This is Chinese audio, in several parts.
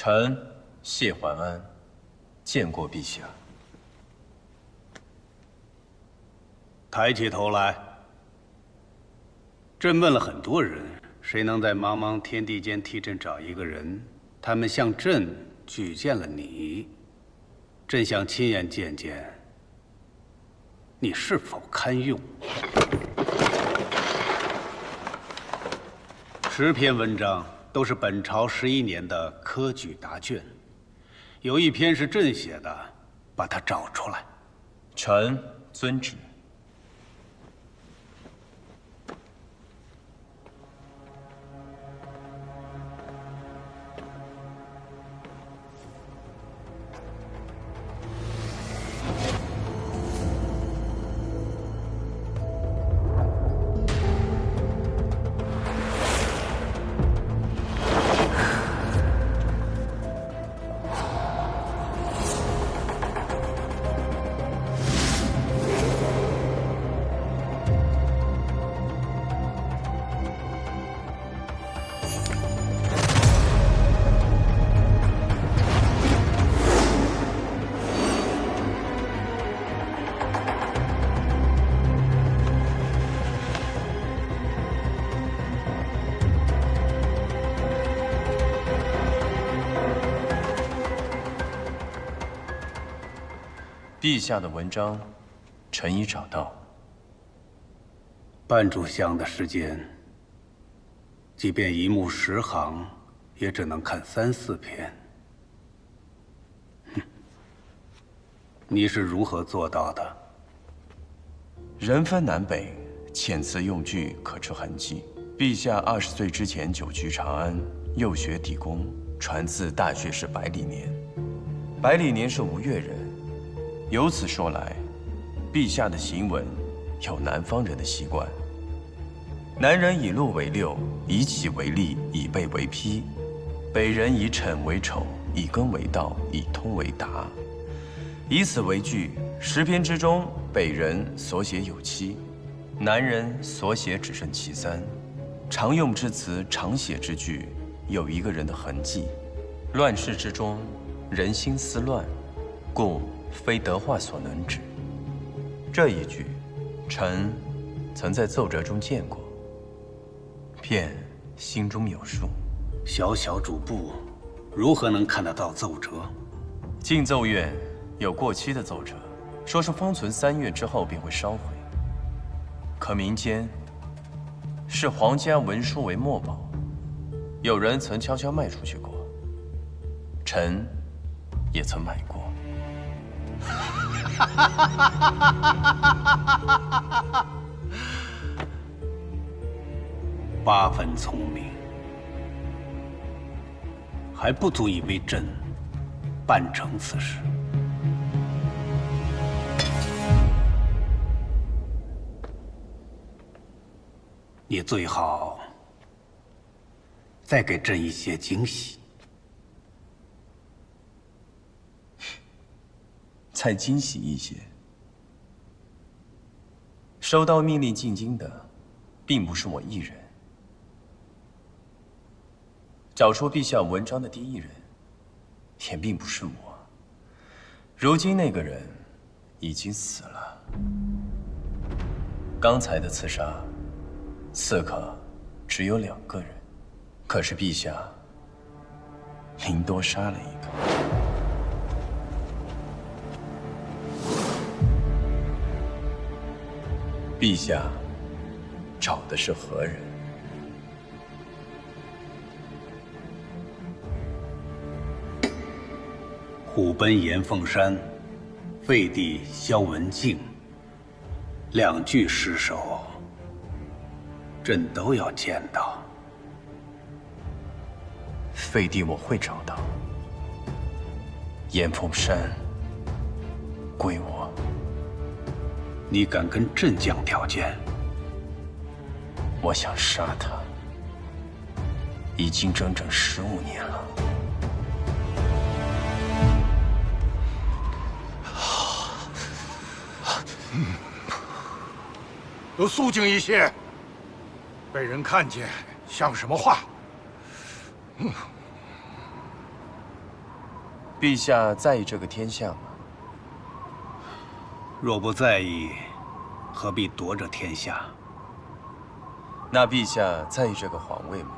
臣谢桓安，见过陛下。抬起头来。朕问了很多人，谁能在茫茫天地间替朕找一个人？他们向朕举荐了你。朕想亲眼见见你是否堪用。10篇文章都是本朝11年的科举答卷，有一篇是朕写的，把它找出来。臣遵旨。陛下的文章，臣已找到。半炷香的时间，即便一目10行，也只能看3、4篇。你是如何做到的？人分南北，遣词用句可知痕迹。陛下20岁之前久居长安，幼学底功，传自大学士百里年。百里年是吴越人。由此说来，陛下的行文有南方人的习惯。南人以禄为六，以己为利，以备为批；北人以谶为丑，以耕为道，以通为达。以此为据，10篇之中，北人所写有7，南人所写只剩其3。常用之词，常写之句，有一个人的痕迹。乱世之中，人心思乱，故非德化所能止。这一句，臣曾在奏折中见过，便心中有数。小小主簿，如何能看得到奏折？进奏院有过期的奏折，说是封存3月之后便会烧毁。可民间视皇家文书为墨宝，有人曾悄悄卖出去过，臣也曾买过。8分聪明，还不足以为朕办成此事。你最好再给朕一些惊喜。再惊喜一些。收到命令进京的，并不是我一人。找出陛下文章的第一人，也并不是我。如今那个人已经死了。刚才的刺杀，刺客只有2个人，可是陛下，您多杀了一个。陛下找的是何人？虎贲严凤山，废帝萧文静，2具尸首，朕都要见到。废帝我会找到，严凤山归我。你敢跟朕讲条件？我想杀他，已经整整15年了。都肃静一些，被人看见像什么话？陛下在意这个天下吗？若不在意，何必夺这天下？那陛下在意这个皇位吗？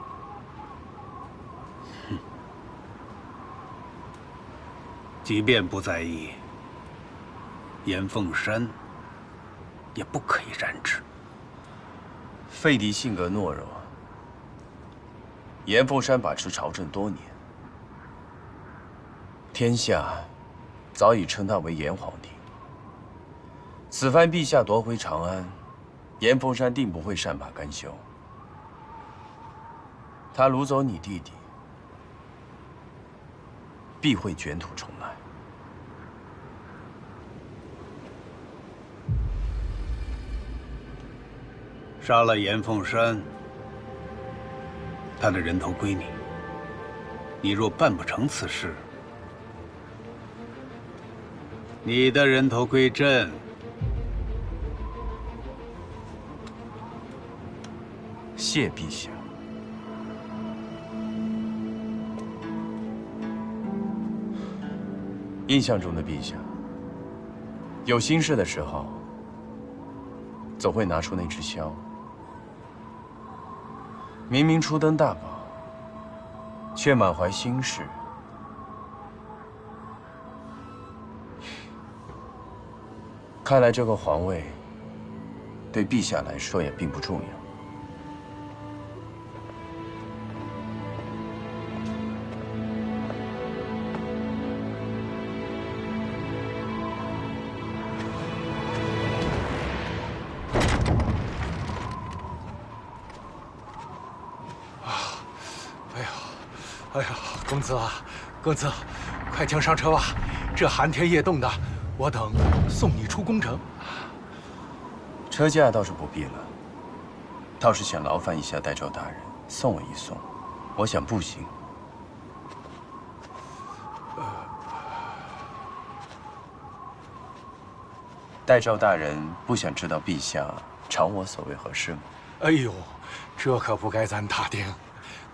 即便不在意，严凤山也不可以染指。废帝性格懦弱，严凤山把持朝政多年，天下早已称他为严皇帝。此番陛下夺回长安，严凤山定不会善罢甘休。他掳走你弟弟，必会卷土重来。杀了严凤山，他的人头归你。你若办不成此事，你的人头归朕。谢陛下。印象中的陛下，有心事的时候，总会拿出那只箫。明明初登大宝，却满怀心事。看来这个皇位，对陛下来说也并不重要。哎呀，公子啊，公子，快请上车吧！这寒天夜冻的，我等送你出宫城。车驾倒是不必了，倒是想劳烦一下代诏大人送我一送。我想步行。代诏大人不想知道陛下朝我所为何事吗？哎呦，这可不该咱打听。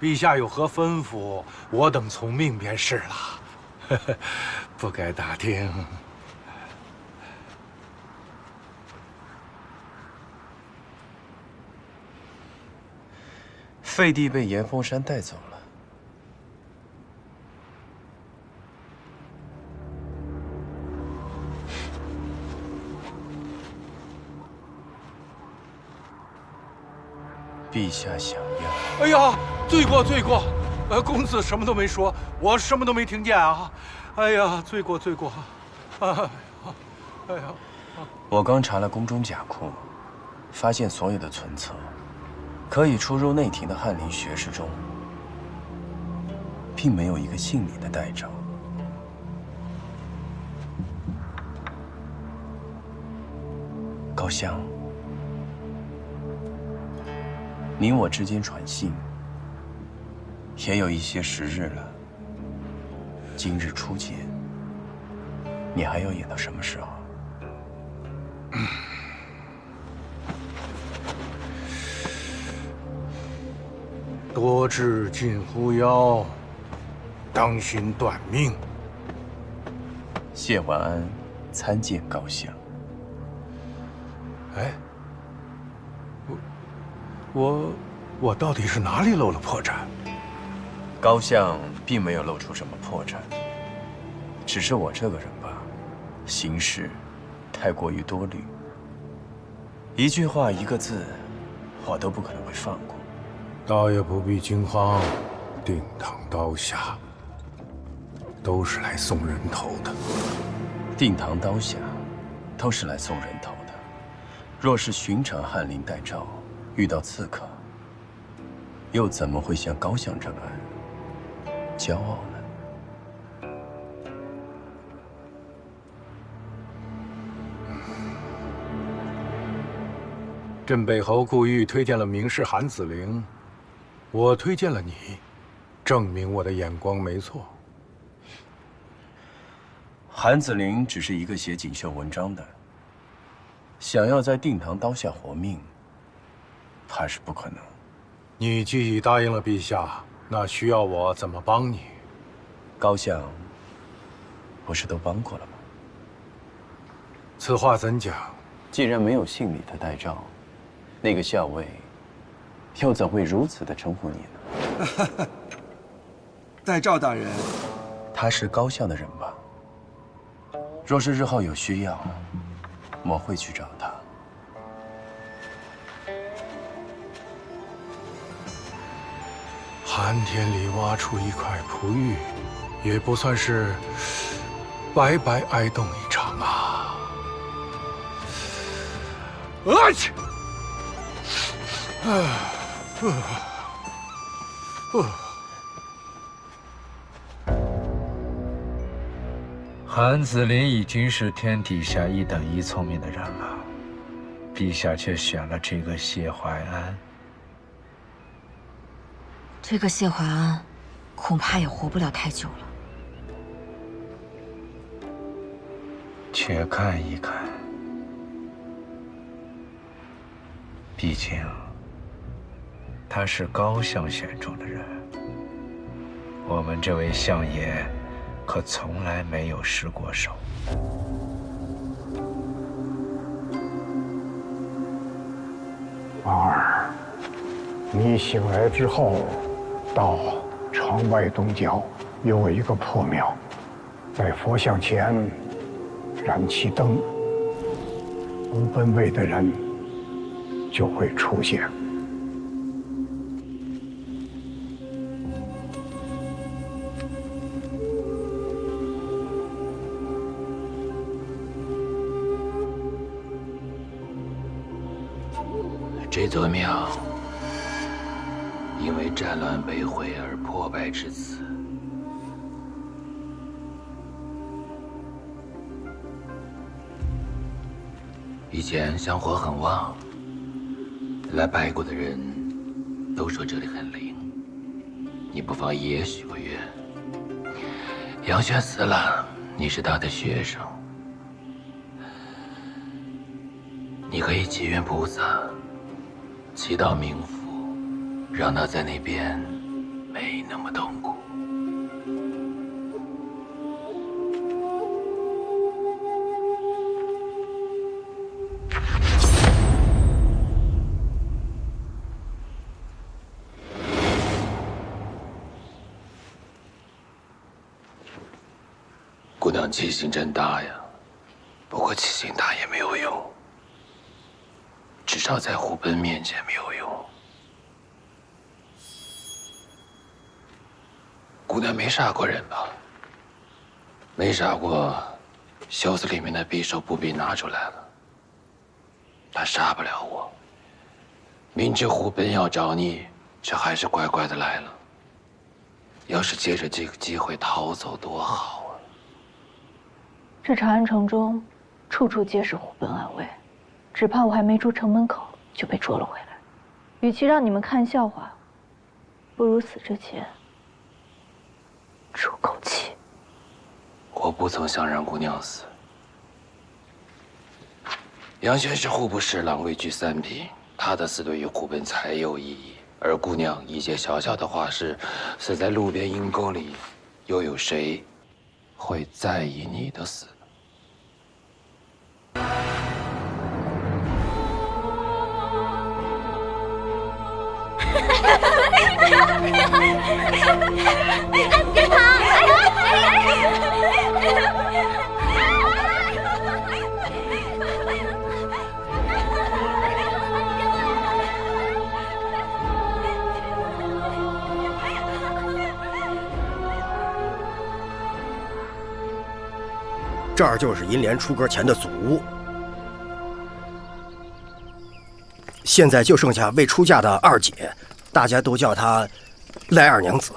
陛下有何吩咐，我等从命便是了。不该打听。废帝被严凤山带走了。陛下想要……哎呀，罪过罪过！公子什么都没说，我什么都没听见啊！哎呀，罪过罪过！哎呀！我刚查了宫中甲库，发现所有的存册，可以出入内廷的翰林学士中，并没有一个姓李的代诏。高相，你我之间传信，也有一些时日了。今日初见，你还要演到什么时候？多智近乎妖，当心短命。谢桓安参见高相。哎，我到底是哪里漏了破绽？高相并没有露出什么破绽，只是我这个人吧，行事太过于多虑，一句话一个字，我都不可能会放过。倒也不必惊慌，定堂刀下都是来送人头的。定堂刀下都是来送人头的，若是寻常翰林代诏，遇到刺客，又怎么会像高相这般骄傲呢？镇北侯顾玉推荐了名士韩子陵，我推荐了你，证明我的眼光没错。韩子陵只是一个写锦绣文章的，想要在定堂刀下活命，怕是不可能。你既已答应了陛下，那需要我怎么帮你？高相，不是都帮过了吗？此话怎讲？既然没有姓李的代诏，那个校尉又怎会如此的称呼你呢？代诏大人，他是高校的人吧？若是日后有需要，我会去找他。寒天里挖出一块璞玉，也不算是白白挨冻一场啊！去！韩子霖已经是天底下一等一聪明的人了，陛下却选了这个谢怀安。这个谢怀安，恐怕也活不了太久了。且看一看，毕竟他是高相选中的人，我们这位相爷可从来没有失过手。王儿，你醒来之后，到城外东郊有一个破庙，在佛像前燃起灯，无本位的人就会出现。这座庙因为战乱被毁而破败至此。以前香火很旺，来拜过的人都说这里很灵。你不妨也许个愿。杨轩死了，你是他的学生，你可以祈愿菩萨，祈祷冥府，让他在那边没那么痛苦。姑娘气性真大呀，不过气性大也没有用，至少在虎贲面前没有用。姑娘没杀过人吧？没杀过，袖子里面的匕首不必拿出来了。他杀不了我，明知虎贲要找你，却还是乖乖的来了。要是借着这个机会逃走，多好啊！这长安城中，处处皆是虎贲暗卫，只怕我还没出城门口就被捉了回来。与其让你们看笑话，不如死之前出口气。我不曾想让姑娘死。杨轩是户部侍郎，位居三品，他的死对于虎贲才有意义。而姑娘一介小小的画师，死在路边阴沟里，又有谁会在意你的死？这儿就是银莲出阁前的祖屋，现在就剩下未出嫁的二姐，大家都叫她赖二娘子。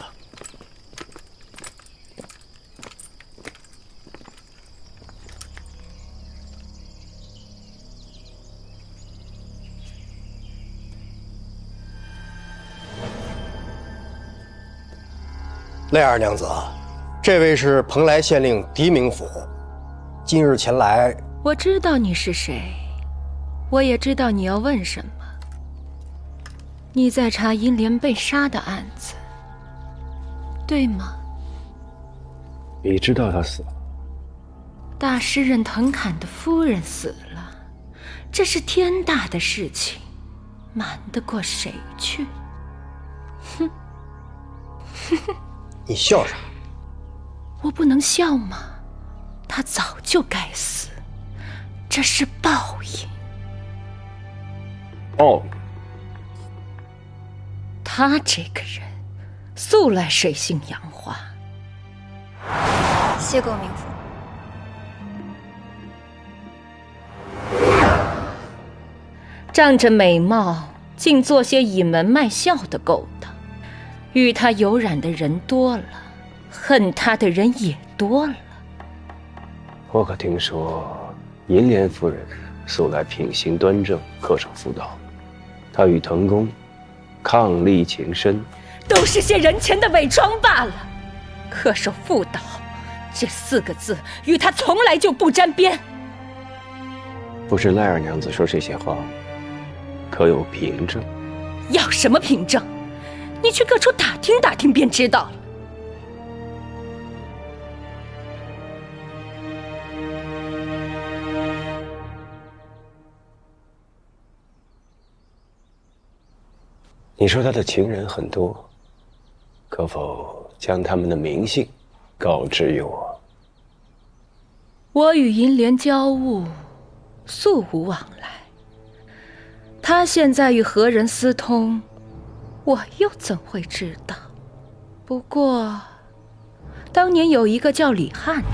赖二娘子，这位是蓬莱县令狄明府。今日前来，我知道你是谁，我也知道你要问什么。你在查银莲被杀的案子，对吗？你知道他死了？大诗人藤侃的夫人死了，这是天大的事情，瞒得过谁去？哼！你笑啥？我不能笑吗？他早就该死，这是报应。报应？他这个人，素来水性杨花。谢过冥府。仗着美貌，竟做些倚门卖笑的勾当，与他有染的人多了，恨他的人也多了。我可听说银莲夫人素来品行端正，恪守妇道，她与藤公伉俪情深，都是些人前的伪装罢了。恪守妇道这4个字与他从来就不沾边。不是赖二娘子说这些话，可有凭证？要什么凭证？你去各处打听打听便知道了。你说他的情人很多，可否将他们的名姓告知于我？我与银莲交恶，素无往来。他现在与何人私通，我又怎会知道？不过，当年有一个叫李翰的，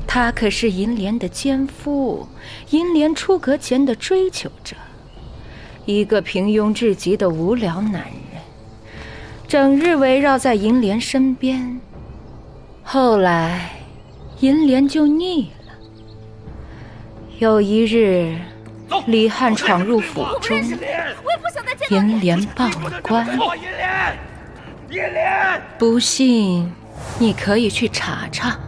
他可是银莲的奸夫，银莲出阁前的追求者，一个平庸至极的无聊男人，整日围绕在银莲身边。后来，银莲就腻了。有一日，李翰闯入府中，银莲报了官。不信，你可以去查查。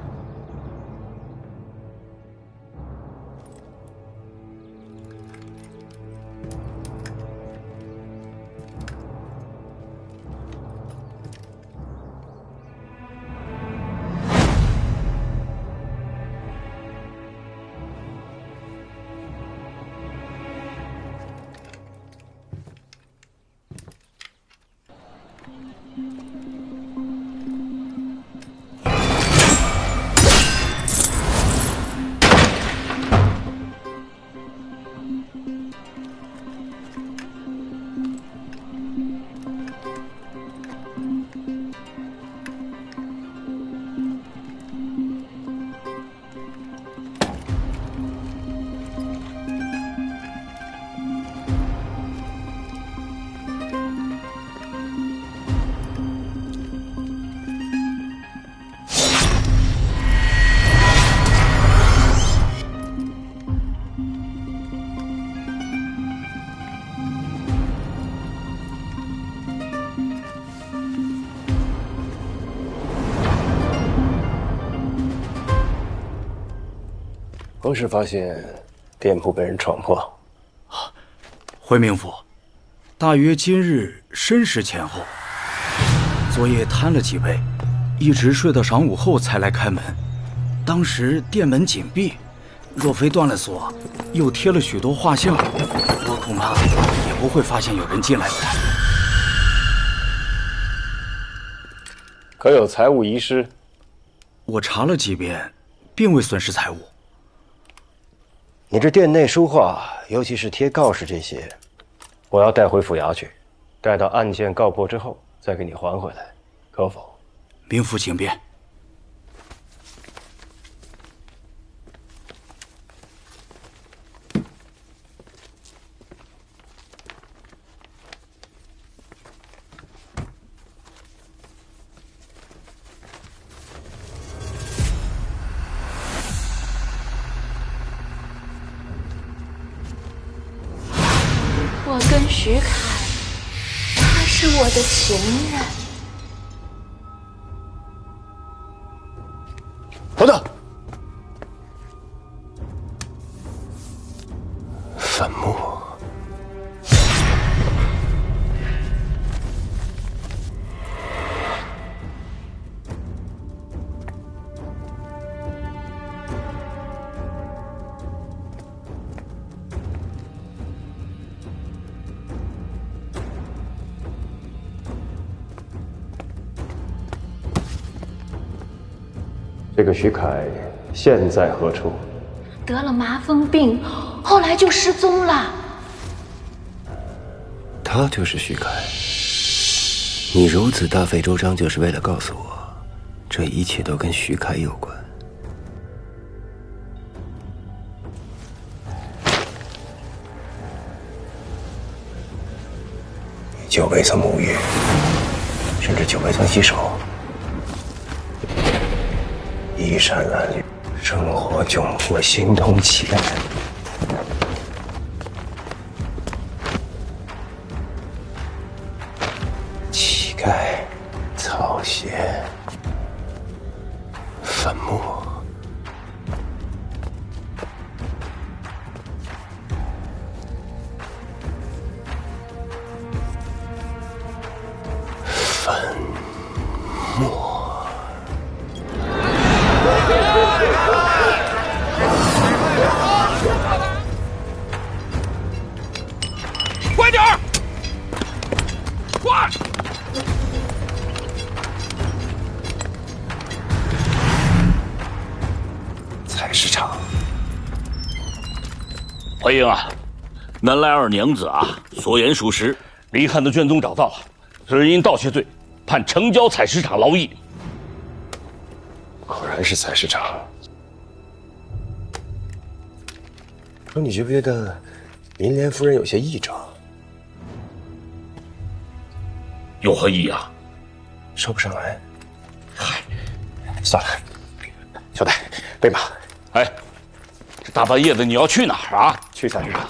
何时发现店铺被人闯破？回冥府，大约今日申时前后。昨夜贪了几杯，一直睡到晌午后才来开门。当时店门紧闭，若非断了锁，又贴了许多画像，我恐怕也不会发现有人进来的。可有财物遗失？我查了几遍，并未损失财物。你这店内书画，尤其是贴告示这些，我要带回府衙去，待到案件告破之后再给你还回来，可否？冥府请便。我跟徐凯，他是我的情人。等等，坟墓。这个徐凯现在何处？得了麻风病，后来就失踪了。他就是徐凯。你如此大费周章，就是为了告诉我，这一切都跟徐凯有关。就未曾沐浴，甚至就未曾洗手，衣衫褴褛，生活窘迫，形同乞丐。乞丐，草鞋，坟墓。快点儿！快！菜市场。怀英啊，南来二娘子啊，所言属实，李汉的卷宗找到了，只因盗窃罪，判城郊采石场劳役。果然是采石场。说你觉不觉得林莲夫人有些异状？有何异样？说不上来。嗨，算了，小戴，备马。哎，这大半夜的你要去哪儿啊？去采石场。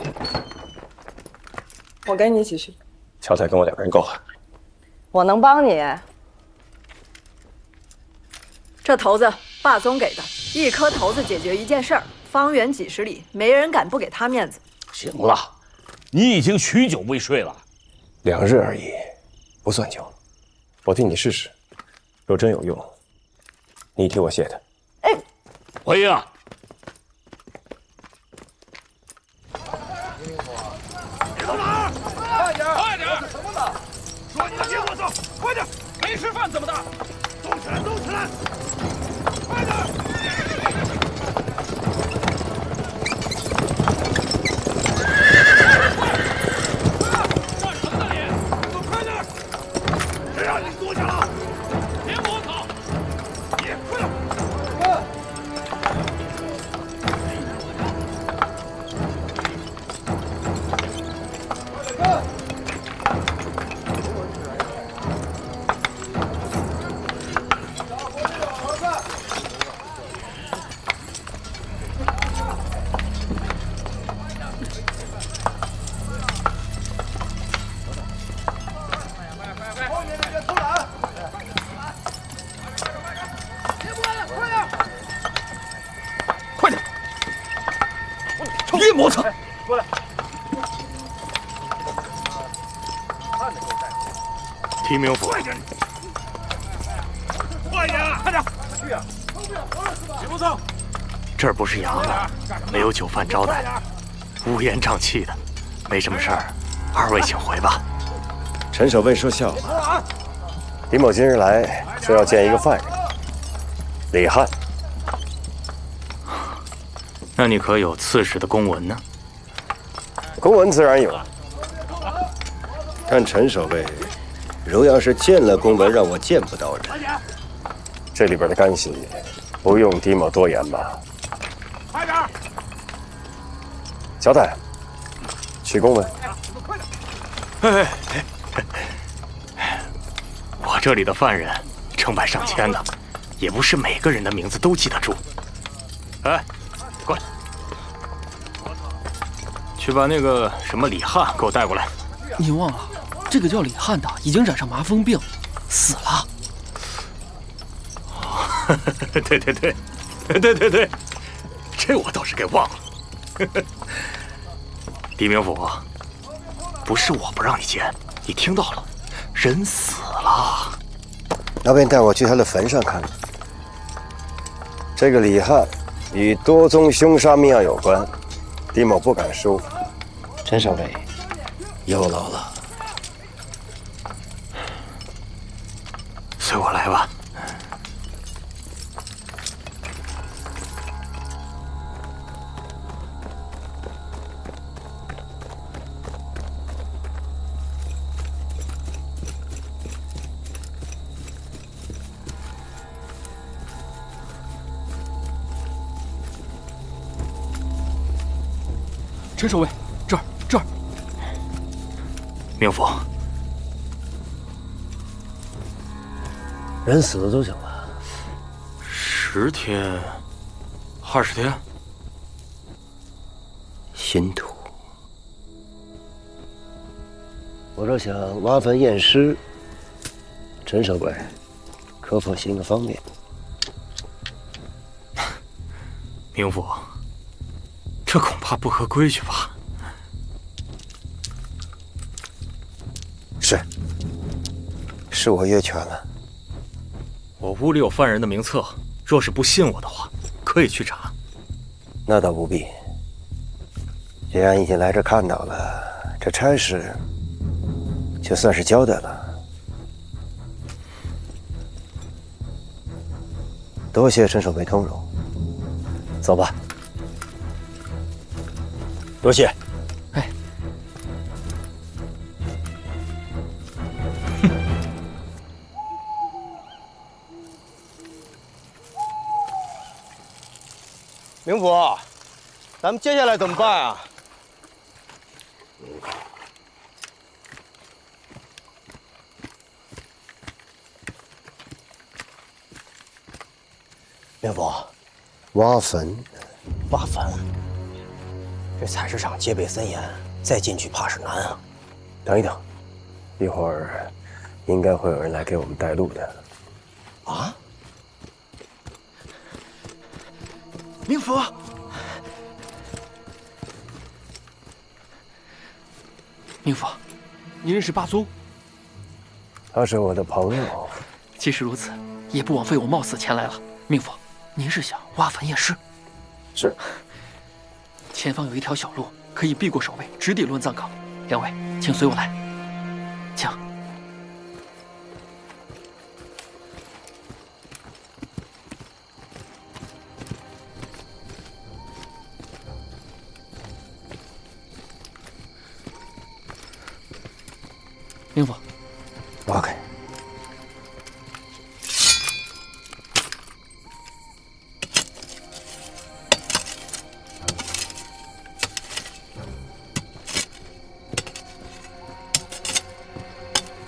我跟你一起去。乔彩跟我2个人够了。我能帮你。这骰子霸宗给的，1颗骰子解决一件事儿，方圆几十里没人敢不给他面子。行了，你已经许久未睡了。 2日而已，不算久。我替你试试，若真有用，你替我谢他。哎，怀英啊，别走哪儿！快点，快点！什么呢？说你们别给我走，快点！没吃饭怎么的？动起来，动起来！快点！ 越磨蹭，过来。提名府，快点！快点！快点！去呀！别磨蹭。这儿不是衙门，没有酒饭招待，乌烟瘴气的，没什么事儿，2位请回吧。陈守卫说笑了，李某今日来说要见一个犯人，李汉。 那你可有刺史的公文呢？公文自然有，但陈守卫如要是见了公文，让我见不到人，这里边的干系不用狄某多言吧？快点！小戴，取公文。哎，我这里的犯人成百上千的，也不是每个人的名字都记得住。哎。 过来，去把那个什么李汉给我带过来。你忘了，这个叫李汉的已经染上麻风病，死了。对，这我倒是给忘了。狄明府，不是我不让你见，你听到了，人死了。要不你带我去他的坟上看看。这个李汉。 与多宗凶杀命案有关，狄某不敢疏忽。陈守卫，有劳了。随我来吧。陈守卫，这儿。明府，人死了多久了？10天，20天。新土。我若想挖坟验尸，陈守卫，可否行个方便？明府，这恐怕不合规矩吧？是我越权了。我屋里有犯人的名册，若是不信我的话，可以去查。那倒不必。既然已经来这看到了，这差事就算是交代了。多谢陈守卫通融，走吧。多谢。哎，明府，咱们接下来怎么办啊？明府，挖坟，这采石场戒备森严，再进去怕是难啊。等一等，一会儿应该会有人来给我们带路的。啊？明府，明府，您认识霸宗？他是我的朋友。即使如此，也不枉费我冒死前来了。明府，您是想挖坟验尸？是。前方有一条小路，可以避过守卫，直抵乱葬岗。两位，请随我来。请。明府，挖开。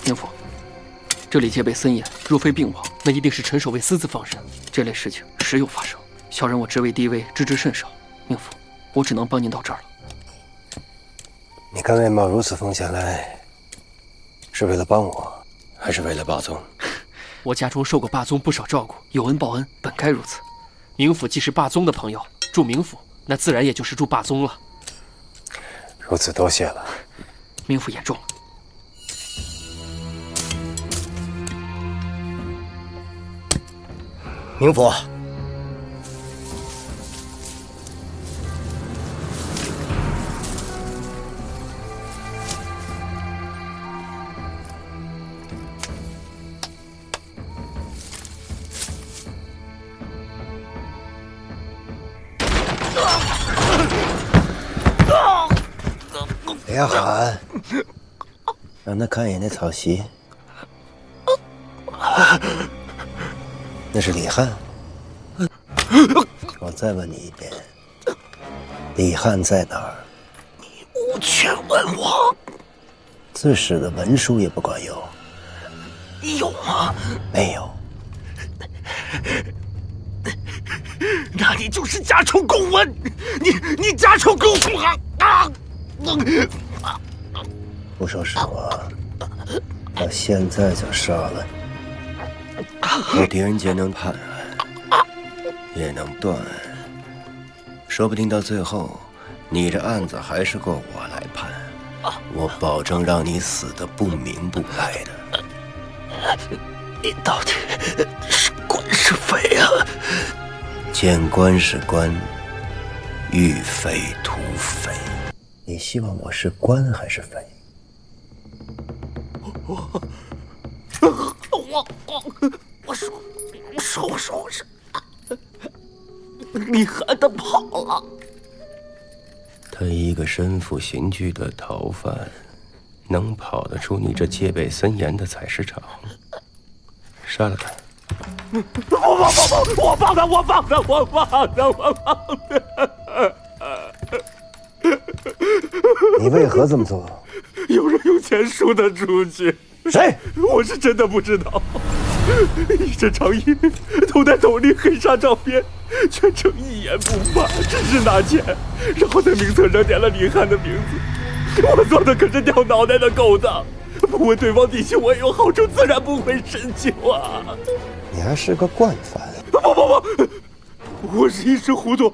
明府，这里戒备森严，若非病亡，那一定是陈守卫私自放生。这类事情时有发生，小人我职位低微，知之甚少。明府，我只能帮您到这儿了。你甘愿冒如此风险来？是为了帮我，还是为了霸宗？我家中受过霸宗不少照顾，有恩报恩，本该如此。明府既是霸宗的朋友，住明府，那自然也就是住霸宗了。如此多谢了。明府言重了。明府，别喊，让他看一眼那草席。那是李翰。我再问你一遍，李翰在哪儿？你无权问我。自始的文书也不管用。有吗？没有。那你就是家仇共文，你家仇共啊！不说实话，我现在就杀了你。我狄仁杰能判案，也能断案，说不定到最后，你这案子还是够我来判。我保证让你死得不明不白的。你到底是官是匪啊？见官是官，遇匪屠匪。你希望我是官还是匪？我说是，你害他跑了。他一个身负刑具的逃犯，能跑得出你这戒备森严的采石场？杀了他！我放他！你为何这么做？有人用钱赎他出去。谁？我是真的不知道。一身长衣，头戴斗笠，黑纱照片，全程一言不发，只是拿钱，然后在名册上点了李翰的名字。我做的可是掉脑袋的勾当，不问对方底细，我也有好处，自然不会深究啊。你还是个惯犯。不，我是一时糊涂。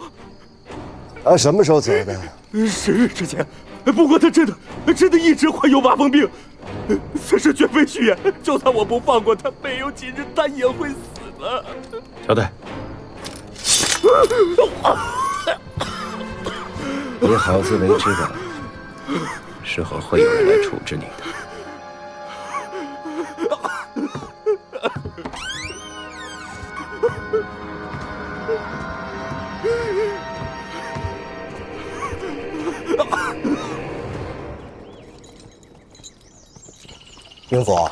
啊，什么时候走的？10日之前。不过他真的一直患有麻风病，此事绝非虚言。就算我不放过他，没有几日他也会死的。交代。你好自为之吧，事后会有人来处置你的。明府，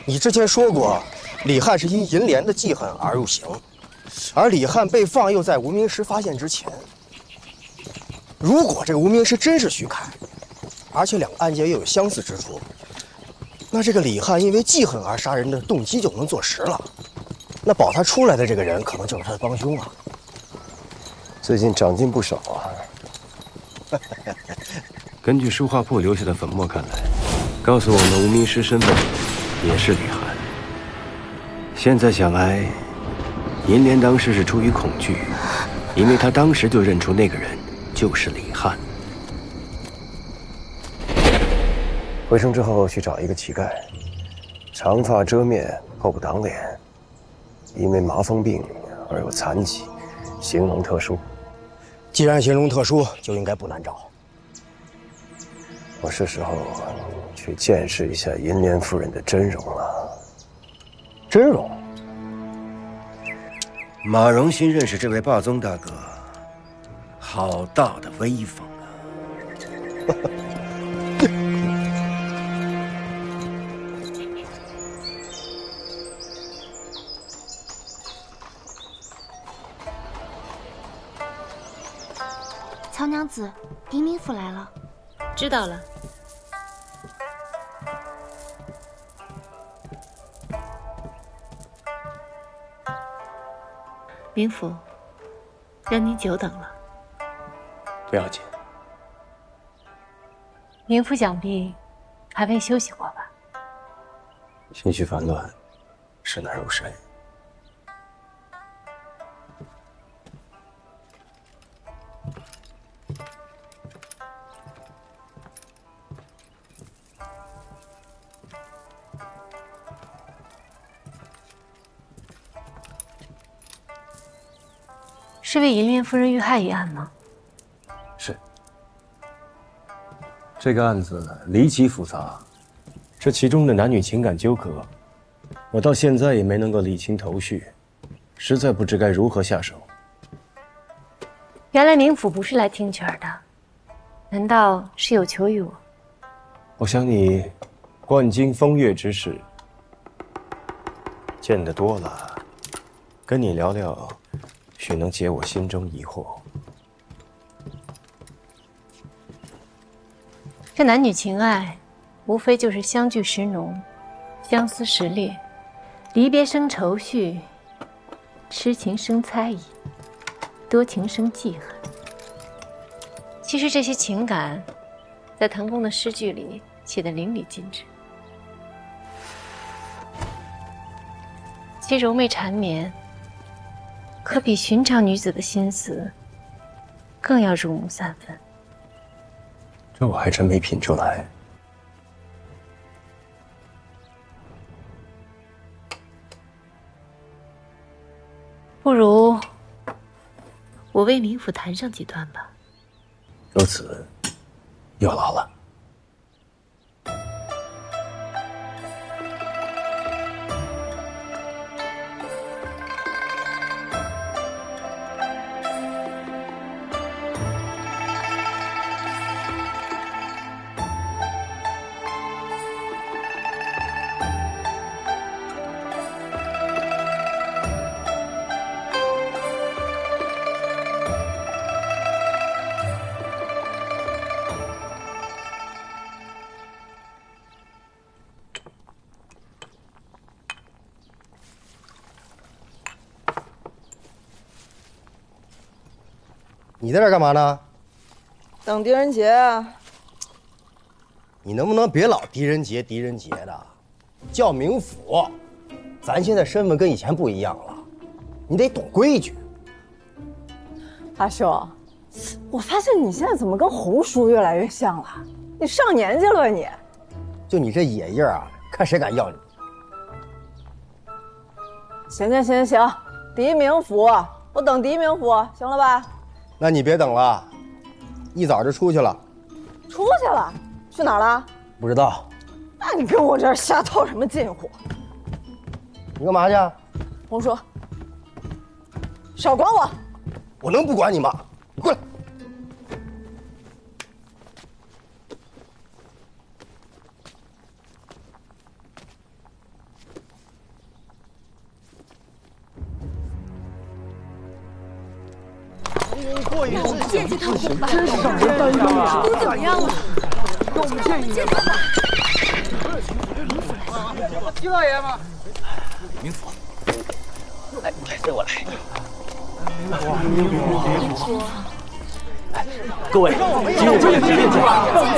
你之前说过，李翰是因银莲的记恨而入刑，而李翰被放又在无名尸发现之前。如果这个无名尸真是徐凯，而且两个案件又有相似之处，那这个李翰因为记恨而杀人的动机就能坐实了。那保他出来的这个人，可能就是他的帮凶啊。最近长进不少啊。根据书画铺留下的粉末看来，告诉我们无名尸身份也是李翰。现在想来，银莲当时是出于恐惧，因为他当时就认出那个人就是李翰。回城之后去找一个乞丐，长发遮面，后不挡脸，因为麻风病而有残疾，形容特殊。既然形容特殊，就应该不难找。我是时候去见识一下银莲夫人的真容了。真容？马荣新认识这位霸宗大哥，好大的威风啊！曹娘子，狄明府来了。知道了。明府，让您久等了。不要紧。明府想必还未休息过吧？心绪烦乱，时难入睡。是为银莲夫人遇害一案吗？是。这个案子离奇复杂，这其中的男女情感纠葛，我到现在也没能够理清头绪，实在不知该如何下手。原来明府不是来听曲儿的，难道是有求于我？我想你贯经风月之事见得多了，跟你聊聊，许能解我心中疑惑。这男女情爱，无非就是相聚时浓，相思时烈，离别生愁绪，痴情生猜疑，多情生记恨。其实这些情感，在唐宫的诗句里写得淋漓尽致，其柔媚缠绵，可比寻常女子的心思更要入木三分。这我还真没品出来。不如我为明府弹上几段吧。如此，有劳了。你在这干嘛呢？等狄仁杰啊。你能不能别老狄仁杰的，叫明府。咱现在身份跟以前不一样了，你得懂规矩。阿兄，我发现你现在怎么跟洪叔越来越像了？你上年纪了你。就你这野样啊，看谁敢要你。行，狄明府，我等狄明府，行了吧？那你别等了，一早就出去了。出去了？去哪儿了？不知道。那你跟我这儿瞎套什么近乎？你干嘛去？洪叔，少管我！我能不管你吗？你过来。让我们见见他伙伴，都怎么样了？让我们见一面吧。狄老爷吗？明府，来，随我来。明府，各位，今日这宴便酒，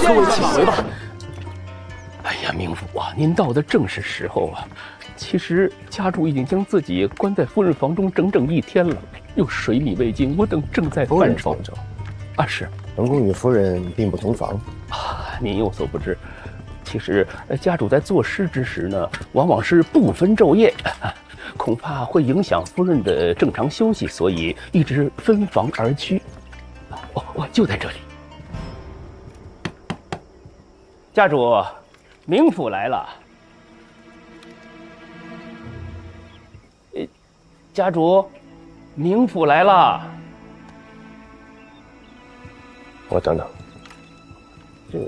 各位请回吧。哎呀，明府啊，您到的正是时候啊。其实家主已经将自己关在夫人房中整整1天了，又水米未进，我等正在犯愁。啊，是。本宫与夫人并不同房。啊，您有所不知，其实家主在作诗之时呢，往往是不分昼夜，恐怕会影响夫人的正常休息，所以一直分房而居。哦，就在这里。家主，明府来了。家主，明府来了。我等等。这，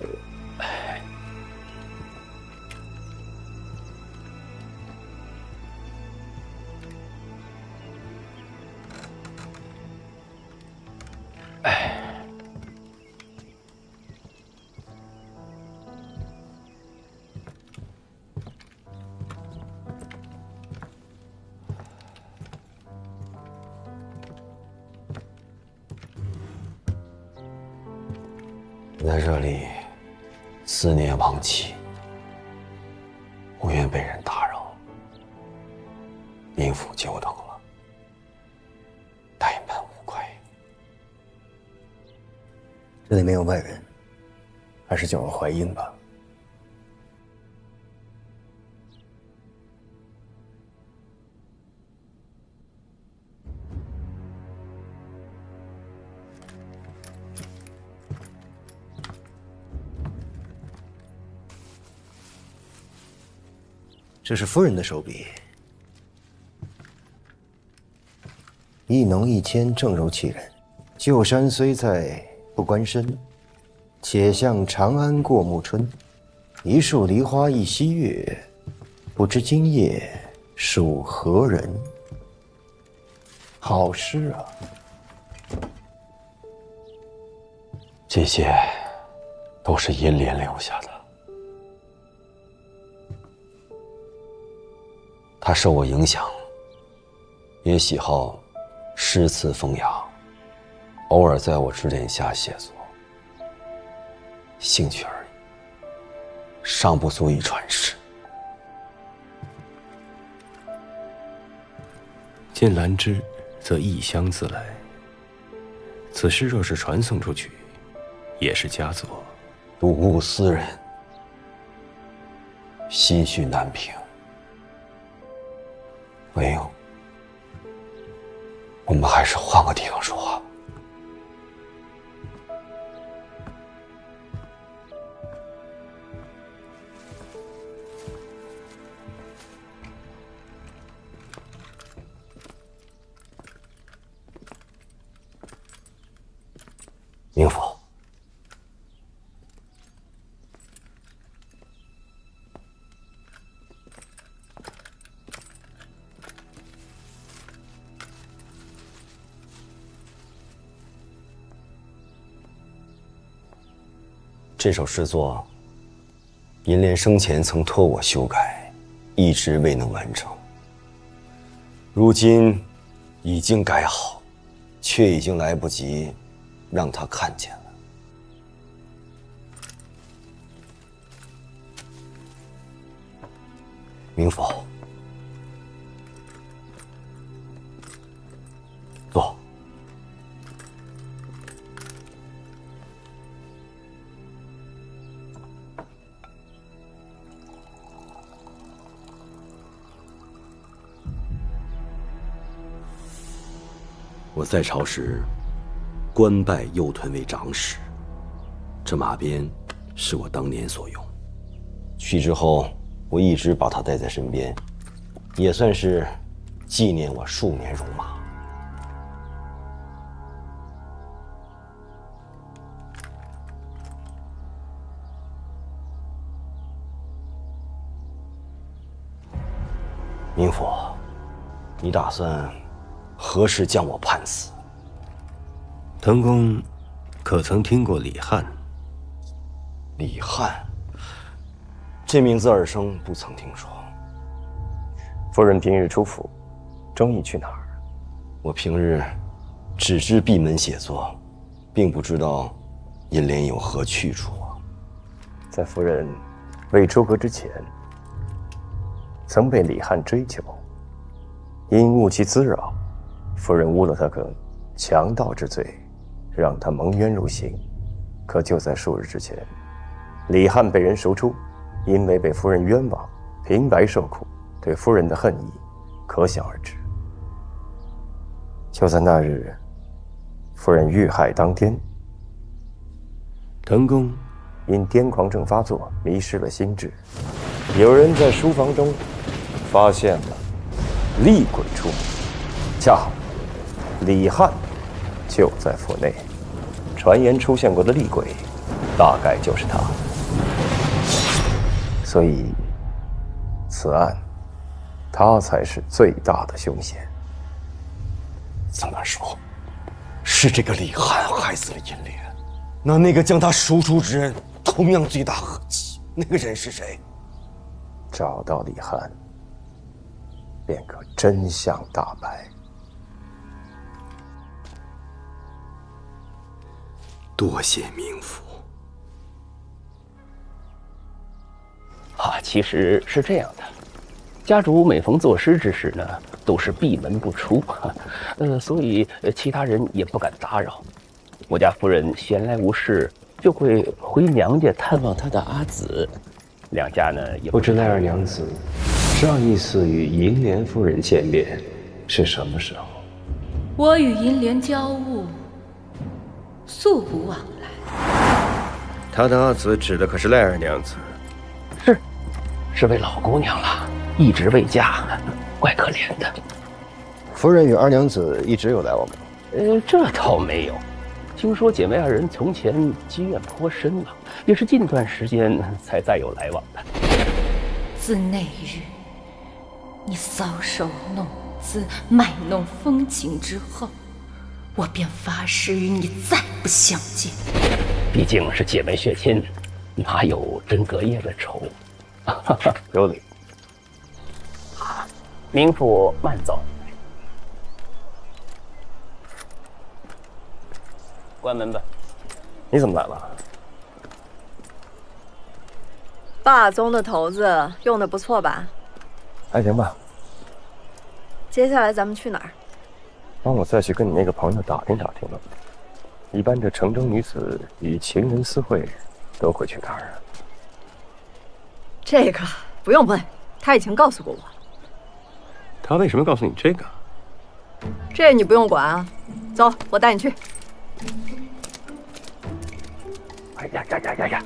我在这里思念亡妻，不愿被人打扰，明府久等了，怠慢无愧。这里没有外人，还是叫我怀英吧。这是夫人的手笔，一浓一坚，正柔气人。旧山虽在，不关身，且向长安过暮春。一树梨花一溪月，不知今夜属何人？好诗啊！这些都是银莲留下的。他受我影响，也喜好诗词风雅，偶尔在我指点下写作，兴趣而已，尚不足以传世。见兰之，则异香自来。此诗若是传送出去，也是佳作。睹物思人，心绪难平。魏英，我们还是换个地方说话。明府，这首诗作，银莲生前曾托我修改，一直未能完成。如今已经改好，却已经来不及让他看见了。明府，坐。我在朝时，官拜右屯卫长史。这马鞭是我当年所用。去之后，我一直把它带在身边，也算是纪念我数年戎马。明府，你打算何时将我判死？滕公可曾听过李翰？李翰，这名字耳生，不曾听说。夫人平日出府，中意去哪儿？我平日只知闭门写作，并不知道银莲有何去处啊。在夫人未出阁之前，曾被李翰追求，因误其滋扰，夫人诬了他个强盗之罪，让他蒙冤入刑。可就在数日之前，李翰被人赎出，因为被夫人冤枉，平白受苦，对夫人的恨意可想而知。就在那日，夫人遇害当天，滕公因癫狂症发作，迷失了心智。有人在书房中发现了厉鬼出没，恰好李翰就在府内。传言出现过的厉鬼，大概就是他。所以，此案他才是最大的凶嫌。怎么说？是这个李翰害死了银莲？那个将他赎出之人同样罪大恶极，那个人是谁？找到李翰，便可真相大白。多谢明府。其实是这样的，家主每逢作诗之时呢，都是闭门不出，所以其他人也不敢打扰。我家夫人闲来无事，就会回娘家探望她的阿紫，两家呢也不知赖二娘子上一次与银莲夫人见面是什么时候？我与银莲交恶，素无往来。他的阿紫指的可是赖二娘子。是位老姑娘了，一直未嫁，怪可怜的。夫人与二娘子一直有来往吗？这倒没有。听说姐妹二人从前积怨颇深了，也是近段时间才再有来往的。自那日你搔首弄姿、卖弄风情之后，我便发誓与你再不相见。毕竟是姐妹血亲，哪有真隔夜的仇？有理。明府慢走。关门吧。你怎么来了？霸宗的头子用的不错吧？还行吧。接下来咱们去哪儿？帮我再去跟你那个朋友打听打听了。一般这城中女子与情人私会，都会去哪儿啊？这个不用问，他已经告诉过我了。他为什么告诉你这个？这你不用管啊。走，我带你去。哎呀呀呀呀呀！